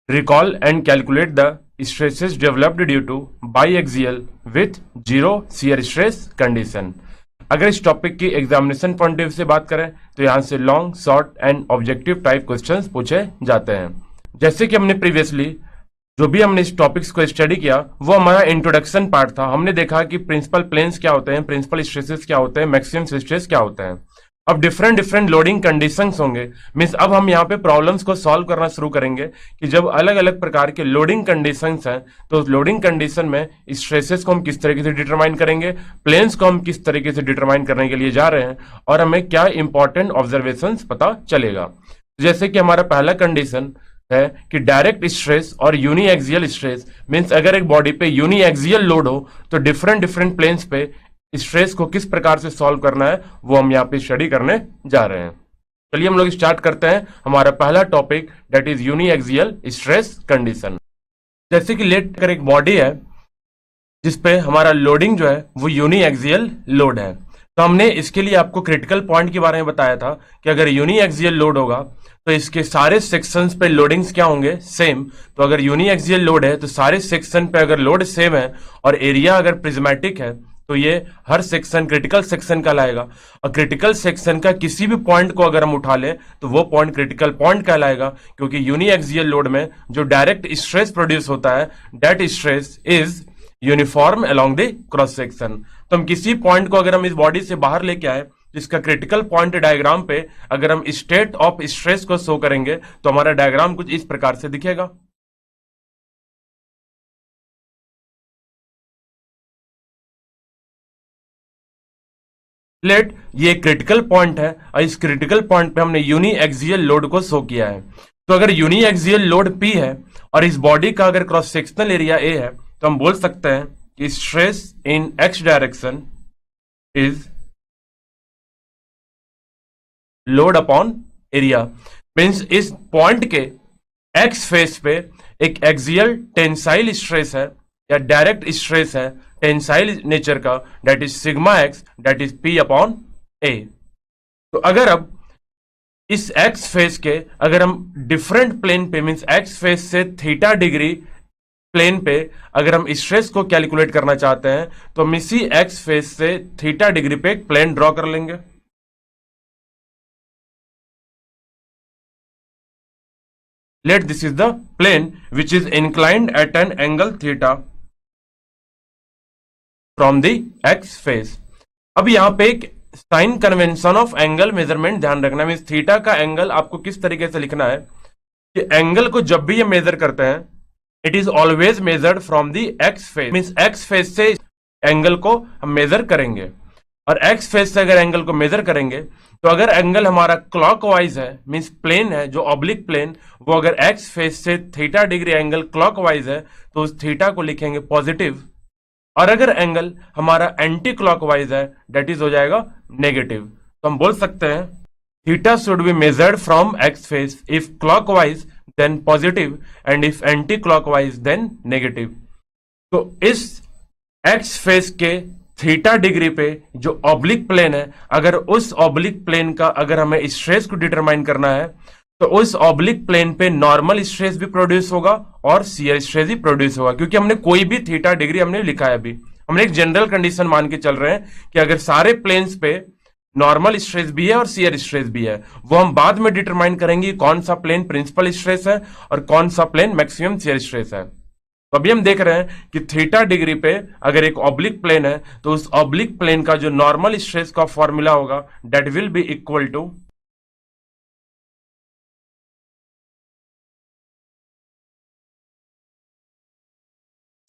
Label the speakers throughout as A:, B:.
A: Recall and calculate the stresses developed due to biaxial with zero shear stress condition. अगर इस topic की examination point of view से बात करें तो यहां से long, short and objective type questions पूछे जाते हैं। जैसे कि हमने प्रीवियसली जो भी हमने इस टॉपिक्स को स्टडी किया वो हमारा इंट्रोडक्शन पार्ट था। हमने देखा कि प्रिंसिपल प्लेन्स क्या होते हैं, प्रिंसिपल स्ट्रेसेस क्या होते हैं, मैक्सिमम स्ट्रेस क्या होते हैं। अब डिफरेंट डिफरेंट लोडिंग कंडीशंस होंगे, मींस अब हम यहाँ पे प्रॉब्लम्स को सॉल्व करना शुरू करेंगे कि जब अलग अलग प्रकार के लोडिंग कंडीशंस हैं तो लोडिंग कंडीशन में स्ट्रेसेस को हम किस तरीके से डिटरमाइन करेंगे, प्लेन्स को हम किस तरीके से डिटरमाइन करने के लिए जा रहे हैं और हमें क्या इंपॉर्टेंट ऑब्जर्वेशंस पता चलेगा। जैसे कि हमारा पहला कंडीशन है कि डायरेक्ट स्ट्रेस और यूनिएक्सियल स्ट्रेस, मींस अगर एक बॉडी पे यूनिएक्सियल लोड हो तो डिफरेंट डिफरेंट प्लेन्स पे स्ट्रेस को किस प्रकार से सॉल्व करना है वो हम यहाँ पे स्टडी करने जा रहे हैं। चलिए हम लोग स्टार्ट करते हैं हमारा पहला topic, that is uniaxial stress condition. जैसे कि लेट कर एक बॉडी है जिसपे हमारा लोडिंग जो है वो यूनिएक्सियल लोड है, तो हमने इसके लिए आपको क्रिटिकल पॉइंट के बारे में बताया था कि अगर यूनिएक्सियल लोड होगा तो इसके सारे सेक्शंस पे लोडिंग्स क्या होंगे, सेम। तो अगर यूनिएक्सियल लोड है तो सारे सेक्शन पे अगर लोड सेम है और एरिया अगर प्रिज्मेटिक है तो ये हर सेक्शन क्रिटिकल सेक्शन कहलाएगा। और क्रिटिकल सेक्शन का किसी भी पॉइंट को अगर हम उठा लें तो वो पॉइंट क्रिटिकल पॉइंट कहलाएगा, क्योंकि यूनिएक्सियल लोड में जो डायरेक्ट स्ट्रेस प्रोड्यूस होता है that stress is uniform along the cross section. तो हम किसी पॉइंट को अगर हम इस बॉडी से बाहर लेके आए, इसका क्रिटिकल पॉइंट डायग्राम पे अगर हम स्टेट ऑफ स्ट्रेस को शो करेंगे तो हमारा डायग्राम कुछ इस प्रकार से दिखेगा। लेट ये क्रिटिकल पॉइंट है और इस क्रिटिकल पॉइंट पे हमने यूनिएक्सियल लोड को शो किया है। तो अगर यूनिएक्सियल लोड P है और इस बॉडी का अगर क्रॉस सेक्शनल एरिया A है तो हम बोल सकते हैं कि stress in x direction is load upon area. Means इस पॉइंट के x फेस पे एक एक्सियल टेंसाइल स्ट्रेस है या डायरेक्ट स्ट्रेस है टेंसाइल नेचर का, that is sigma x, that is P upon A। तो अगर अब इस x फेस के अगर हम डिफरेंट प्लेन पे, मींस x फेस से थीटा डिग्री प्लेन पे अगर हम स्ट्रेस को कैलकुलेट करना चाहते हैं तो हम इसी x फेस से थीटा डिग्री पे एक प्लेन ड्रॉ कर लेंगे। Let this is the plane which is inclined at an angle theta from the x face. अब यहां पे एक sign convention of angle measurement ध्यान रखना, मींस थीटा का एंगल आपको किस तरीके से लिखना है कि एंगल को जब भी ये मेजर करते हैं it is always measured from the x face, means x face से एंगल को हम मेजर करेंगे। और एक्स फेस से अगर एंगल को मेजर करेंगे तो अगर एंगल हमारा क्लॉकवाइज है, मींस प्लेन है जो ऑब्लिक प्लेन, वो अगर एक्स फेस से थीटा डिग्री एंगल क्लॉकवाइज है तो उस थीटा को लिखेंगे पॉजिटिव। और अगर एंगल हमारा एंटी क्लॉकवाइज है डेट इज हो जाएगा नेगेटिव। तो हम बोल सकते हैं theta should be measured from x face, if clockwise then positive and if anti clockwise then negative. तो इस एक्स फेस के थीटा डिग्री पे जो ऑब्लिक प्लेन है, अगर उस ऑब्लिक प्लेन का अगर हमें स्ट्रेस को डिटरमाइन करना है तो उस ऑब्लिक प्लेन पे नॉर्मल स्ट्रेस भी प्रोड्यूस होगा और शियर स्ट्रेस भी प्रोड्यूस होगा, क्योंकि हमने कोई भी थीटा डिग्री हमने लिखा है। अभी हमने एक जनरल कंडीशन मान के चल रहे हैं कि अगर सारे प्लेन्स पे नॉर्मल स्ट्रेस भी है और शियर स्ट्रेस भी है, वो हम बाद में डिटरमाइन करेंगे कौन सा प्लेन प्रिंसिपल स्ट्रेस है और कौन सा प्लेन मैक्सिमम शियर स्ट्रेस है। तो अभी हम देख रहे हैं कि थीटा डिग्री पे अगर एक ऑब्लिक प्लेन है तो उस ऑब्लिक प्लेन का जो नॉर्मल स्ट्रेस का फॉर्मूला होगा that will be equal to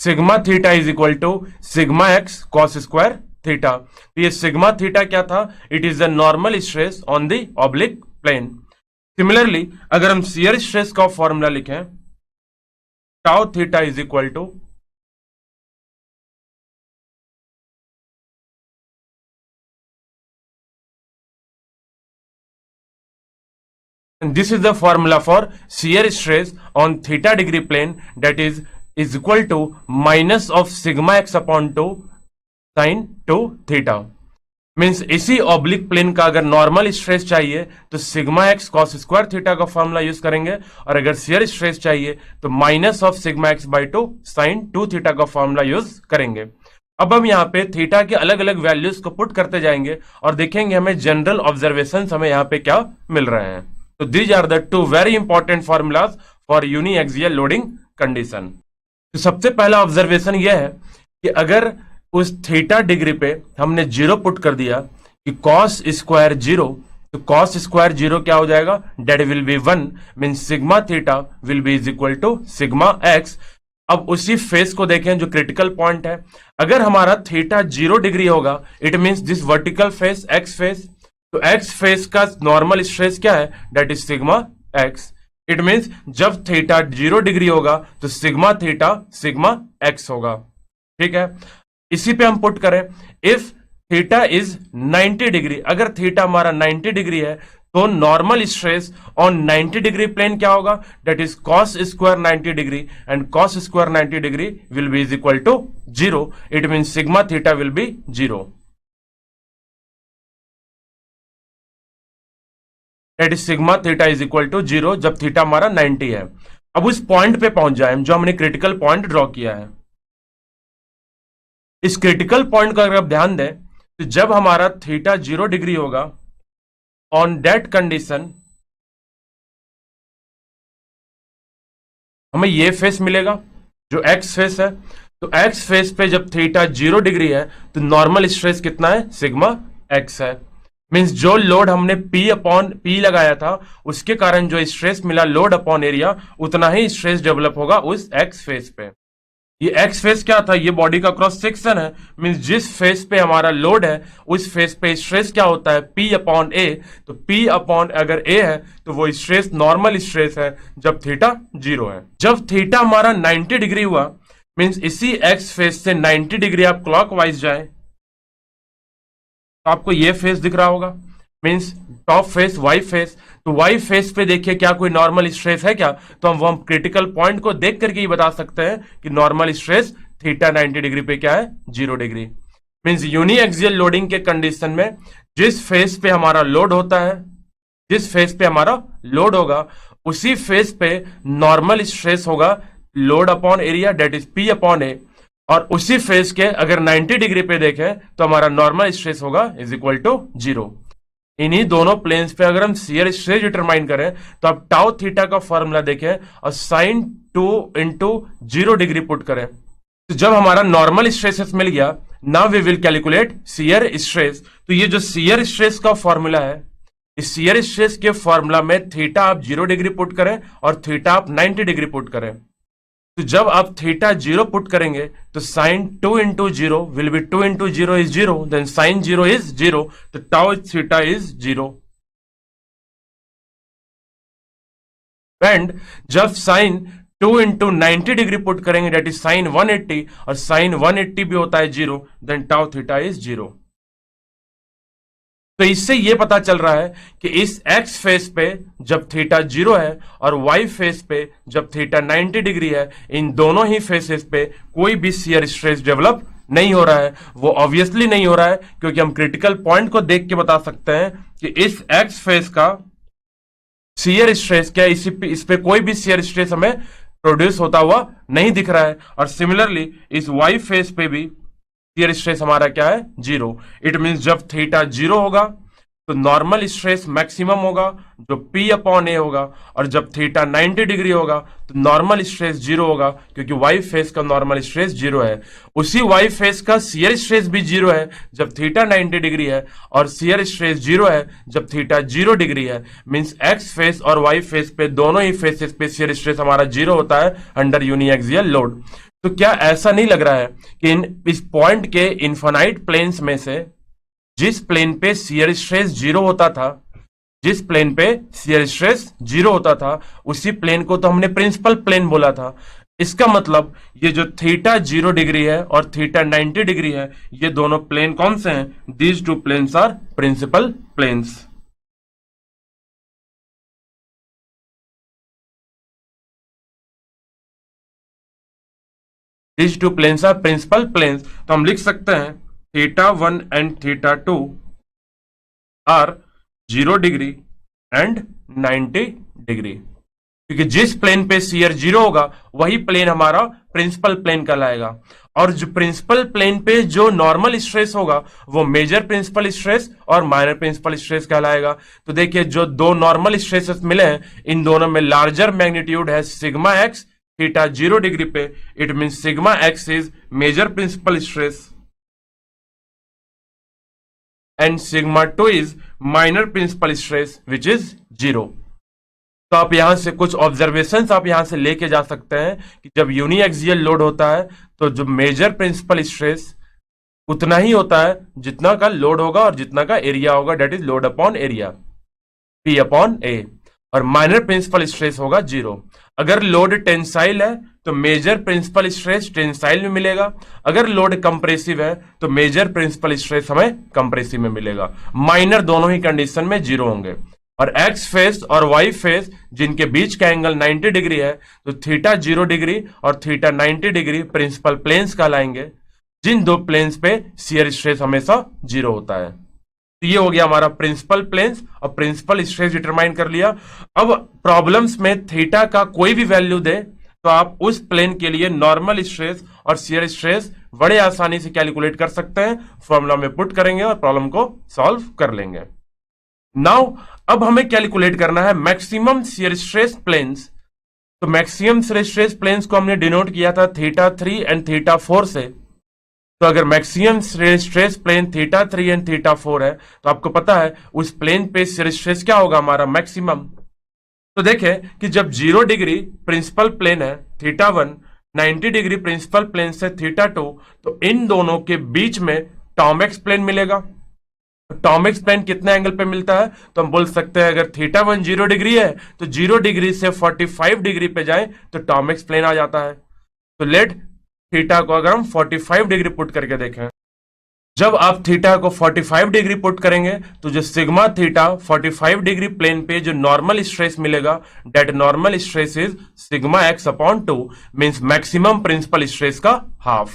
A: sigma theta is equal to sigma x cos square theta. तो ये सिग्मा थीटा क्या था, it is the normal stress on the oblique plane. Similarly अगर हम शियर स्ट्रेस का formula लिखें tau theta is equal to this is the formula for shear stress on theta degree plane, that is equal to minus of sigma x upon 2 sin 2 theta। Means इसी oblique plane का अगर normal stress चाहिए तो sigma x cos square theta का formula use करेंगे, और अगर shear stress चाहिए तो minus of sigma x by 2 sine 2 theta का फॉर्मूला यूज करेंगे। अब हम यहाँ पे थीटा के अलग अलग वैल्यूज को पुट करते जाएंगे और देखेंगे हमें जनरल ऑब्जर्वेशन हमें यहाँ पे क्या मिल रहे हैं। तो these are the two very important formulas for uniaxial loading condition. तो सबसे पहला ऑब्जर्वेशन यह है कि अगर उस थीटा डिग्री पे हमने जीरो पुट कर दिया कि कॉस स्क्वायर जीरो, तो कॉस स्क्वायर जीरो क्या हो जाएगा, that will be 1, mean sigma theta will be is equal to sigma x. अब उसी फेस को देखें जो क्रिटिकल पॉइंट है, अगर हमारा थीटा 0 डिग्री होगा it means this vertical face x face, तो एक्स फेस का नॉर्मल स्ट्रेस क्या है, that is sigma x. It means जब थीटा 0 डिग्री होगा तो सिग्मा थीटा सिग्मा एक्स होगा। ठीक है, इसी पे हम पुट करें इफ थीटा इज 90 डिग्री, अगर थीटा हमारा 90 डिग्री है तो normal stress on 90 degree plane क्या होगा, that is cos square 90 degree, and cos square 90 degree will be is equal to 0। It mean sigma theta will be 0, that is sigma theta is equal to 0 जब theta हमारा 90 है। अब उस point पे पहुंच जाए जो हमने क्रिटिकल पॉइंट ड्रॉ किया है। इस क्रिटिकल पॉइंट का अगर आप ध्यान दें तो जब हमारा थीटा 0 डिग्री होगा ऑन दैट कंडीशन हमें ये फेस मिलेगा जो एक्स फेस है। तो एक्स फेस पे जब थीटा 0 डिग्री है तो नॉर्मल स्ट्रेस कितना है, सिग्मा एक्स है। मींस जो लोड हमने P अपॉन P लगाया था उसके कारण जो स्ट्रेस मिला लोड अपॉन एरिया, उतना ही स्ट्रेस डेवलप होगा उस एक्स फेस पे। ये एक्स फेस क्या था, ये बॉडी का क्रॉस सेक्शन है, मींस जिस फेस पे हमारा लोड है उस फेस पे स्ट्रेस क्या होता है, P अपॉन ए। तो P अपॉन अगर ए है तो वो स्ट्रेस नॉर्मल स्ट्रेस है जब थीटा 0 है। जब थीटा हमारा 90 डिग्री हुआ मींस इसी एक्स फेस से 90 डिग्री आप क्लॉकवाइज जाए तो आपको ये फेस दिख रहा होगा, means top face y face. तो वाई फेस पे देखिए क्या कोई नॉर्मल स्ट्रेस है क्या, तो हम क्रिटिकल पॉइंट को देख करके ही बता सकते हैं कि नॉर्मल स्ट्रेस थीटा 90 डिग्री पे क्या है, 0 डिग्री। मींस यूनी एक्सियल लोडिंग के कंडीशन में जिस फेस पे हमारा लोड होता है, जिस फेस पे हमारा लोड होगा उसी फेस पे नॉर्मल स्ट्रेस होगा load upon area, that is P upon A. और उसी फेस के अगर 90 डिग्री पे देखें तो हमारा नॉर्मल स्ट्रेस होगा इज इक्वल टू 0। इन्हीं दोनों प्लेन्स पे अगर हम शियर स्ट्रेस डिटरमाइन करें तो अब टाउ थीटा का फॉर्मूला देखें और साइन 2 इंटू 0 डिग्री पुट करें, तो जब हमारा नॉर्मल स्ट्रेसेस मिल गया now we will calculate shear stress. तो ये जो शियर स्ट्रेस का फॉर्मूला है, इस शियर स्ट्रेस के फॉर्मूला में थीटा आप 0 डिग्री पुट करें और थीटा आप 90 डिग्री पुट करें। तो जब आप थीटा 0 पुट करेंगे तो sine 2 into 0 will be 2 into 0 is 0, then sine 0 is 0, तो टाउ थीटा इज 0। एंड जब साइन 2 इंटू 90 डिग्री पुट करेंगे डेट इज साइन 180, और साइन 180 भी होता है 0, देन टाउ थीटा इज 0। तो इससे यह पता चल रहा है कि इस एक्स फेस पे जब थीटा 0 है और वाई फेस पे जब थीटा 90 डिग्री है, इन दोनों ही फेसेस पे कोई भी शियर स्ट्रेस डेवलप नहीं हो रहा है। वो ऑब्वियसली नहीं हो रहा है क्योंकि हम क्रिटिकल पॉइंट को देख के बता सकते हैं कि इस एक्स फेस का शियर स्ट्रेस क्या, इस पे कोई भी शियर स्ट्रेस हमें प्रोड्यूस होता हुआ नहीं दिख रहा है। और सिमिलरली इस वाई फेस पे भी शियर स्ट्रेस हमारा क्या है, 0। इट मींस जब थीटा 0 होगा तो नॉर्मल स्ट्रेस मैक्सिमम होगा जो P अपॉन ए होगा, और जब थीटा 90 डिग्री होगा तो नॉर्मल स्ट्रेस 0 होगा क्योंकि वाई फेस का नॉर्मल स्ट्रेस 0 है। उसी वाई फेस का शियर स्ट्रेस भी 0 है जब थीटा 90 डिग्री है, और शियर स्ट्रेस 0 है जब थीटा 0 डिग्री है। मींस एक्स फेस और वाई फेस पे दोनों ही फेसेस पे शियर स्ट्रेस हमारा 0 होता है अंडर यूनी एक्सियल लोड। तो क्या ऐसा नहीं लग रहा है कि इस पॉइंट के इनफाइनाइट प्लेन्स में से जिस प्लेन पे शियर स्ट्रेस 0 होता था, जिस प्लेन पे शियर स्ट्रेस 0 होता था उसी प्लेन को तो हमने प्रिंसिपल प्लेन बोला था। इसका मतलब ये जो थीटा 0 डिग्री है और थीटा 90 डिग्री है, ये दोनों प्लेन कौन से हैं, these two planes are principal planes. These two planes are principal planes। तो हम लिख सकते हैं theta 1 and theta 2 are 0 degree and 90 degree, क्योंकि जिस प्लेन पे शियर 0 होगा वही प्लेन हमारा प्रिंसिपल प्लेन कहलाएगा, और जो प्रिंसिपल प्लेन पे जो नॉर्मल स्ट्रेस होगा वो मेजर प्रिंसिपल स्ट्रेस और माइनर प्रिंसिपल स्ट्रेस कहलाएगा। तो देखिए जो दो नॉर्मल स्ट्रेसेस मिले हैं इन दोनों में लार्जर मैग्नीट्यूड है सिग्मा एक्स थीटा 0 डिग्री पे, it mean sigma x is major principal stress and sigma 2 is minor principal stress which is 0। तो आप यहां से कुछ ऑब्जर्वेशंस आप यहां से लेके जा सकते हैं कि जब यूनिएक्सियल लोड होता है तो जो मेजर प्रिंसिपल स्ट्रेस उतना ही होता है जितना का लोड होगा और जितना का एरिया होगा, that is load upon area P upon A, और माइनर प्रिंसिपल स्ट्रेस होगा 0। अगर लोड टेंसाइल है तो मेजर प्रिंसिपल स्ट्रेस टेंसाइल में मिलेगा, अगर लोड कंप्रेसिव है तो मेजर प्रिंसिपल स्ट्रेस हमें कंप्रेसिव में मिलेगा। माइनर दोनों ही कंडीशन में 0 होंगे। और एक्स फेस और वाई फेस जिनके बीच का एंगल 90 डिग्री है तो थीटा 0 डिग्री और थीटा 90 डिग्री प्रिंसिपल प्लेन्स कहलाएंगे, जिन दो प्लेन्स पे शियर स्ट्रेस हमेशा 0 होता है। तो ये हो गया हमारा प्रिंसिपल प्लेन्स और प्रिंसिपल स्ट्रेस डिटरमाइन कर लिया। अब प्रॉब्लम्स में थीटा का कोई भी वैल्यू दे तो आप उस प्लेन के लिए नॉर्मल स्ट्रेस और शियर स्ट्रेस बड़े आसानी से कैलकुलेट कर सकते हैं, फॉर्मूला में पुट करेंगे और प्रॉब्लम को सॉल्व कर लेंगे। नाउ अब हमें कैलकुलेट करना है मैक्सिमम शियर स्ट्रेस प्लेन्स। तो मैक्सिमम शियर स्ट्रेस प्लेन्स को हमने डिनोट किया था थीटा 3 एंड थीटा 4 से। तो अगर maximum stress plane theta 3 and theta 4 है तो आपको पता है उस प्लेन पे शियर स्ट्रेस क्या होगा हमारा मैक्सिमम। तो देखें कि जब 0 डिग्री प्रिंसिपल प्लेन है थीटा 1, 90 डिग्री प्रिंसिपल प्लेन से थीटा 2, तो इन दोनों के बीच में टॉमेक्स प्लेन मिलेगा। टॉमेक्स प्लेन कितने एंगल पे मिलता है तो हम बोल सकते हैं अगर थीटा 1 0 डिग्री है तो 0 डिग्री से 45 डिग्री पे जाए तो टॉमेक्स प्लेन आ जाता है। तो लेट थीटा को अगर हम 45 डिग्री पुट करके देखें, जब आप थीटा को 45 डिग्री पुट करेंगे तो जो सिग्मा थीटा 45 डिग्री प्लेन पे जो नॉर्मल स्ट्रेस मिलेगा that normal stress is sigma x upon 2 means maximum principal stress का हाफ।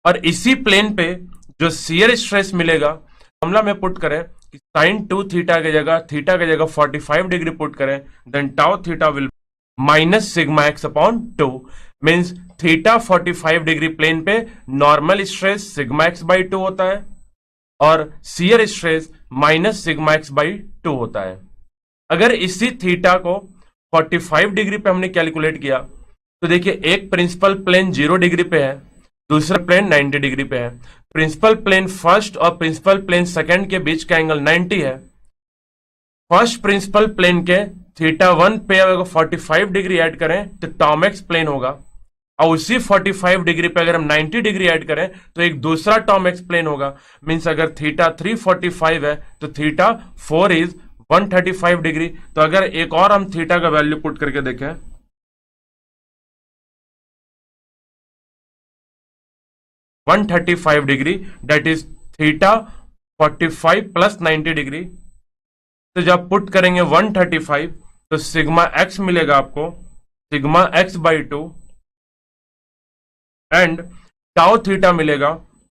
A: और इसी प्लेन पे जो शियर स्ट्रेस मिलेगा फॉर्मूला में पुट करें कि साइन 2 थीटा की जगह 45 डिग्री पुट करें, then tau theta will minus sigma x upon 2 means theta 45 degree plane पे normal stress sigma x by 2 होता है और shear stress minus sigma x by 2 होता है। अगर इसी थीटा को 45 डिग्री पे हमने कैलकुलेट किया तो देखिए एक प्रिंसिपल प्लेन 0 डिग्री पे है, दूसरा प्लेन 90 डिग्री पे है। प्रिंसिपल प्लेन फर्स्ट और प्रिंसिपल प्लेन सेकंड के बीच का एंगल 90 है। फर्स्ट प्रिंसिपल प्लेन के थीटा 1 पे अगर 45 डिग्री ऐड करें तो टॉमेक्स प्लेन होगा, और उसी 45 डिग्री पे अगर हम 90 डिग्री ऐड करें तो एक दूसरा टॉमेक्स प्लेन होगा। मींस अगर थीटा 3 45 है तो थीटा 4 इज 135 डिग्री। तो अगर एक और हम थीटा का वैल्यू पुट करके देखें 135 degree date is theta 45 plus 90 degree. तो जब पुट करेंगे 135 तो सिग्मा एक्स मिलेगा आपको sigma x by 2 and tau theta मिलेगा